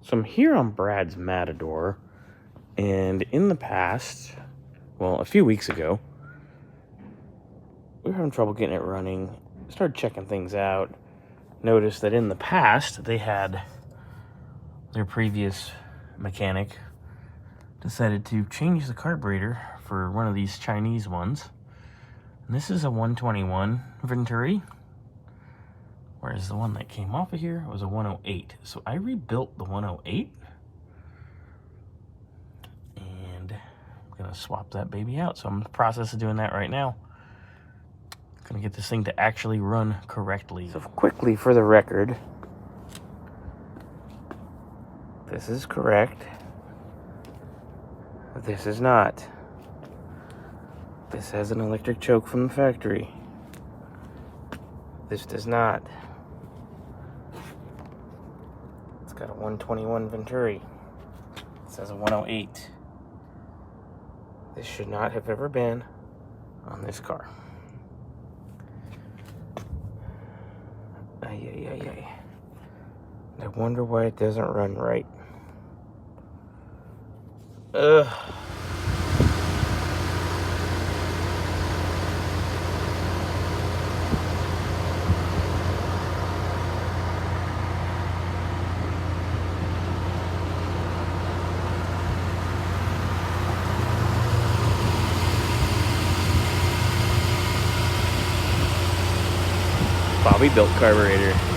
So I'm here on Brad's Matador, and in the past, well, a few weeks ago, we were having trouble getting it running. Started checking things out. Noticed that in the past, they had their previous mechanic decided to change the carburetor for one of these Chinese ones. And this is a 121 venturi, whereas the one that came off of here was a 108. So I rebuilt the 108, and I'm gonna swap that baby out. So I'm in the process of doing that right now. Gonna get this thing to actually run correctly. So quickly, for the record, this is correct. This is not. This has an electric choke from the factory. This does not. It's got a 121 venturi. This has a 108. This should not have ever been on this car. Ay. I wonder why it doesn't run right. Ugh. Bobby built carburetor.